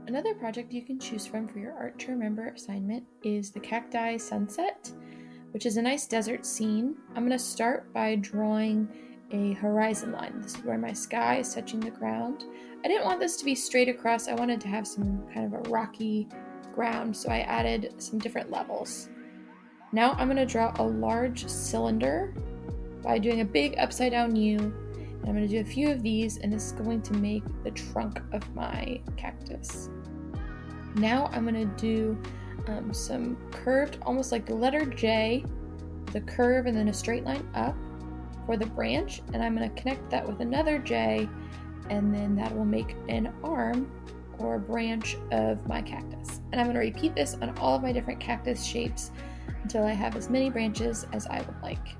another project you can choose from for your Art to Remember assignment is the Cacti Sunset, which is a nice desert scene. I'm going to start by drawing a horizon line. This is where my sky is touching the ground. I didn't want this to be straight across. I wanted to have some kind of a rocky ground, so I added some different levels. Now I'm going to draw a large cylinder by doing a big upside down U. And I'm going to do a few of these, and this is going to make the trunk of my cactus. Now I'm going to do some curved, almost like the letter J, the curve and then a straight line up for the branch, and I'm going to connect that with another J, and then that will make an arm or a branch of my cactus. And I'm going to repeat this on all of my different cactus shapes until I have as many branches as I would like.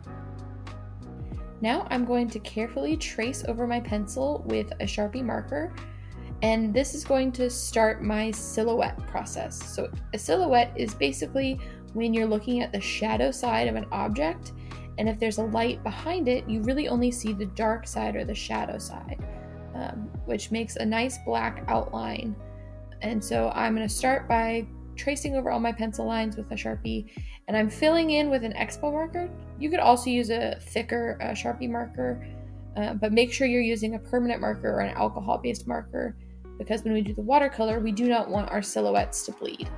Now I'm going to carefully trace over my pencil with a Sharpie marker, and this is going to start my silhouette process. So a silhouette is basically when you're looking at the shadow side of an object, and if there's a light behind it, you really only see the dark side or the shadow side, which makes a nice black outline. And so I'm going to start by tracing over all my pencil lines with a Sharpie, and I'm filling in with an Expo marker. You could also use a thicker Sharpie marker, but make sure you're using a permanent marker or an alcohol-based marker, because when we do the watercolor, we do not want our silhouettes to bleed.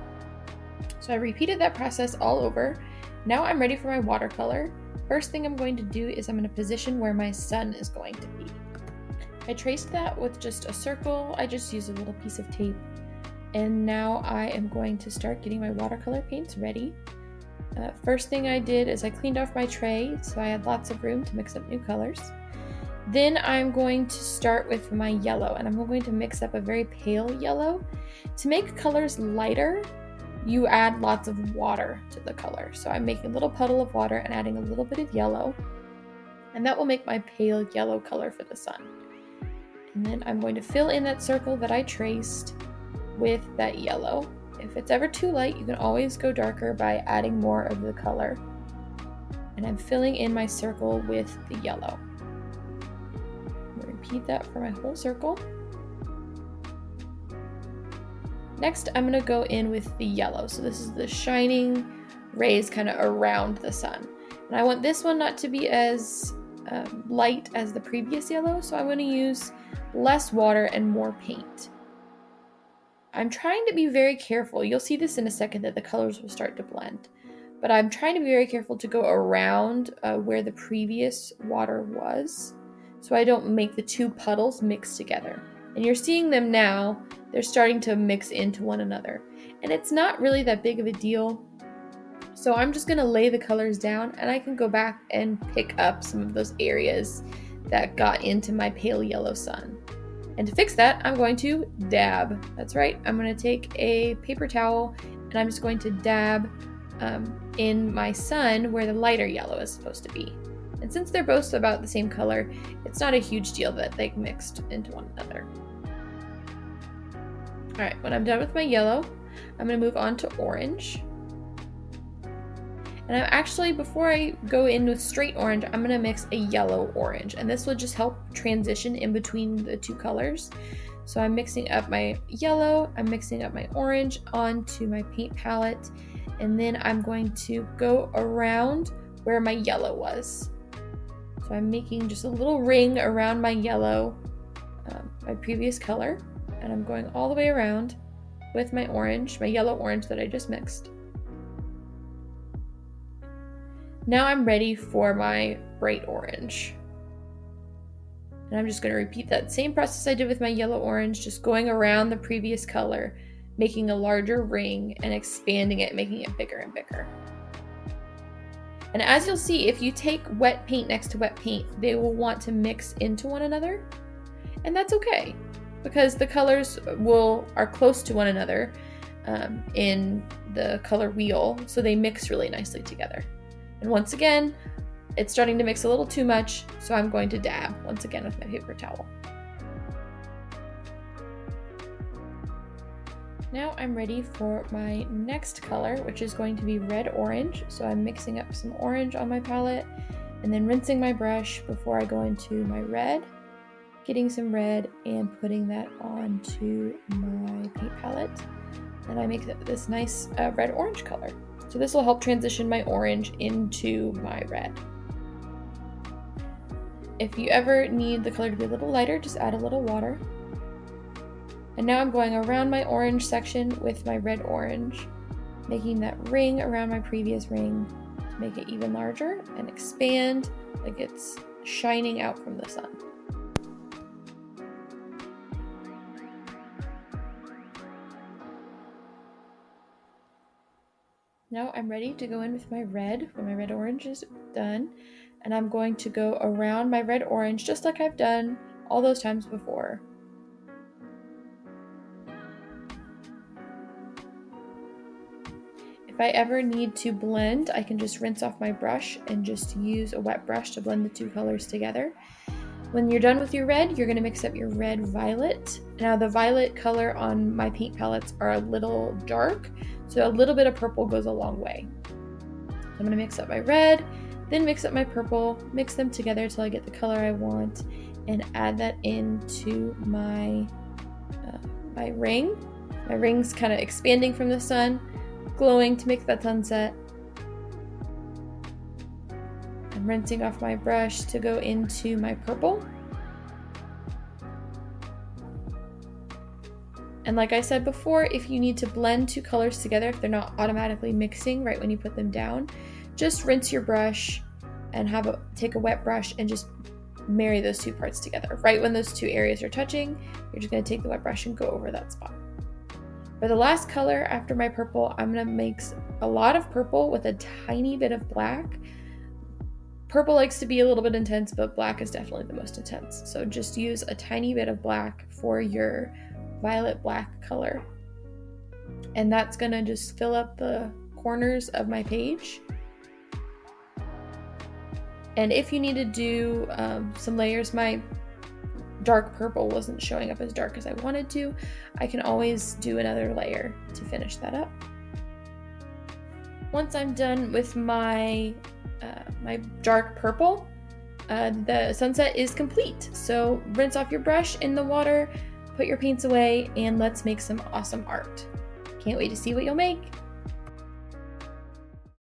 So I repeated that process all over. Now I'm ready for my watercolor. First thing I'm going to do is I'm going to position where my sun is going to be. I traced that with just a circle. I just used a little piece of tape. And now I am going to start getting my watercolor paints ready. First thing I did is I cleaned off my tray so I had lots of room to mix up new colors. Then I'm going to start with my yellow, and I'm going to mix up a very pale yellow. To make colors lighter, you add lots of water to the color. So I'm making a little puddle of water and adding a little bit of yellow, and that will make my pale yellow color for the sun. And then I'm going to fill in that circle that I traced with that yellow. If it's ever too light, you can always go darker by adding more of the color. And I'm filling in my circle with the yellow. I'm going to repeat that for my whole circle. Next, I'm going to go in with the yellow. So this is the shining rays kind of around the sun. And I want this one not to be as light as the previous yellow, so I'm going to use less water and more paint. I'm trying to be very careful. You'll see this in a second that the colors will start to blend. But I'm trying to be very careful to go around where the previous water was, so I don't make the two puddles mix together. And you're seeing them now. They're starting to mix into one another. And it's not really that big of a deal. So I'm just going to lay the colors down, and I can go back and pick up some of those areas that got into my pale yellow sun. And to fix that, I'm going to dab. That's right, I'm going to take a paper towel, and I'm just going to dab in my sun where the lighter yellow is supposed to be. And since they're both about the same color, it's not a huge deal that they mixed into one another. Alright, when I'm done with my yellow, I'm going to move on to orange. And I'm actually, before I go in with straight orange, I'm going to mix a yellow orange. And this will just help transition in between the two colors. So I'm mixing up my yellow, I'm mixing up my orange onto my paint palette. And then I'm going to go around where my yellow was. So I'm making just a little ring around my yellow, my previous color. And I'm going all the way around with my orange, my yellow orange that I just mixed. Now I'm ready for my bright orange. And I'm just going to repeat that same process I did with my yellow orange, just going around the previous color, making a larger ring and expanding it, making it bigger and bigger. And as you'll see, if you take wet paint next to wet paint, they will want to mix into one another. And that's okay, because the colors are close to one another in the color wheel, so they mix really nicely together. And once again, it's starting to mix a little too much, so I'm going to dab once again with my paper towel. Now I'm ready for my next color, which is going to be red-orange. So I'm mixing up some orange on my palette and then rinsing my brush before I go into my red, getting some red and putting that onto my paint palette. and I make this nice red-orange color. So this will help transition my orange into my red. If you ever need the color to be a little lighter, just add a little water. And now I'm going around my orange section with my red-orange, making that ring around my previous ring to make it even larger and expand like it's shining out from the sun. Now I'm ready to go in with my red when my red-orange is done, and I'm going to go around my red-orange just like I've done all those times before. If I ever need to blend, I can just rinse off my brush and just use a wet brush to blend the two colors together. When you're done with your red, you're going to mix up your red-violet. Now the violet color on my paint palettes are a little dark, so a little bit of purple goes a long way. So I'm going to mix up my red, then mix up my purple, mix them together till I get the color I want, and add that into my ring. My ring's kind of expanding from the sun, glowing to make that sunset. I'm rinsing off my brush to go into my purple. And like I said before, if you need to blend two colors together, if they're not automatically mixing right when you put them down, just rinse your brush and take a wet brush and just marry those two parts together. Right when those two areas are touching, you're just going to take the wet brush and go over that spot. For the last color after my purple, I'm going to mix a lot of purple with a tiny bit of black. Purple likes to be a little bit intense, but black is definitely the most intense. So just use a tiny bit of black for your violet black color. And that's going to just fill up the corners of my page. And if you need to do some layers, my dark purple wasn't showing up as dark as I wanted to, I can always do another layer to finish that up. Once I'm done with my dark purple, the sunset is complete. So rinse off your brush in the water, put your paints away, and let's make some awesome art. Can't wait to see what you'll make.